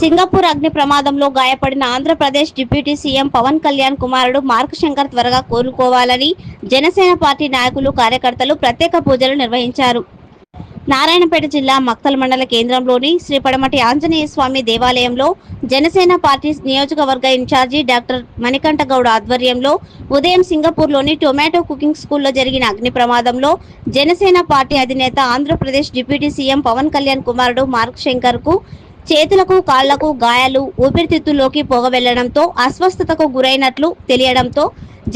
Singapore అగ్ని ప్రమాదంలో గాయపడిన ఆంధ్రప్రదేశ్ డిప్యూటీ సీఎం పవన్ కళ్యాణ్ కుమారుడు మార్క్ శంకర్ త్వరగా కోలుకోవాలని జనసేన పార్టీ నాయకులు కార్యకర్తలు ప్రత్యేక పూజలు నిర్వహించారు. నారాయణపేట జిల్లా మక్తల్ మండల కేంద్రంలోని శ్రీ పడమటి ఆంజనేయ స్వామి దేవాలయంలో జనసేన పార్టీ నియోజకవర్గ ఇన్ఛార్జి డాక్టర్ మణికంఠ గౌడ్ ఆధ్వర్యంలో ఉదయం సింగపూర్లోని టొమాటో కుకింగ్ స్కూల్లో జరిగిన అగ్ని ప్రమాదంలో జనసేన పార్టీ అధినేత ఆంధ్రప్రదేశ్ డిప్యూటీ సీఎం పవన్ కళ్యాణ్ కుమారుడు మార్క్ శంకర్ కు చేతులకు కాళ్లకు గాయాలు, ఊపిరితిత్తుల్లోకి పొగ వెళ్లడంతో అస్వస్థతకు గురైనట్లు తెలియడంతో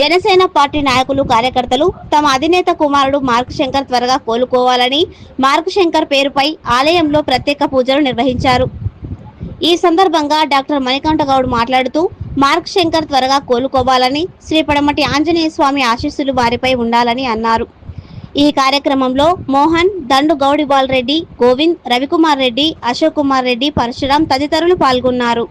జనసేన పార్టీ నాయకులు కార్యకర్తలు తమ అధినేత కుమారుడు మార్క్ శంకర్ త్వరగా కోలుకోవాలని మార్క్ శంకర్ పేరుపై ఆలయంలో ప్రత్యేక పూజలు నిర్వహించారు. ఈ సందర్భంగా డాక్టర్ మణికంఠ గౌడ్ మాట్లాడుతూ మార్క్ శంకర్ త్వరగా కోలుకోవాలని శ్రీ పడమటి ఆంజనేయ స్వామి ఆశీస్సులు వారిపై ఉండాలని అన్నారు. ఈ కార్యక్రమంలో మోహన్, దండు గౌడిబాల్ రెడ్డి, గోవింద్, రవికుమార్ రెడ్డి, అశోక్ కుమార్ రెడ్డి, పరశురాం తదితరులు పాల్గొన్నారు.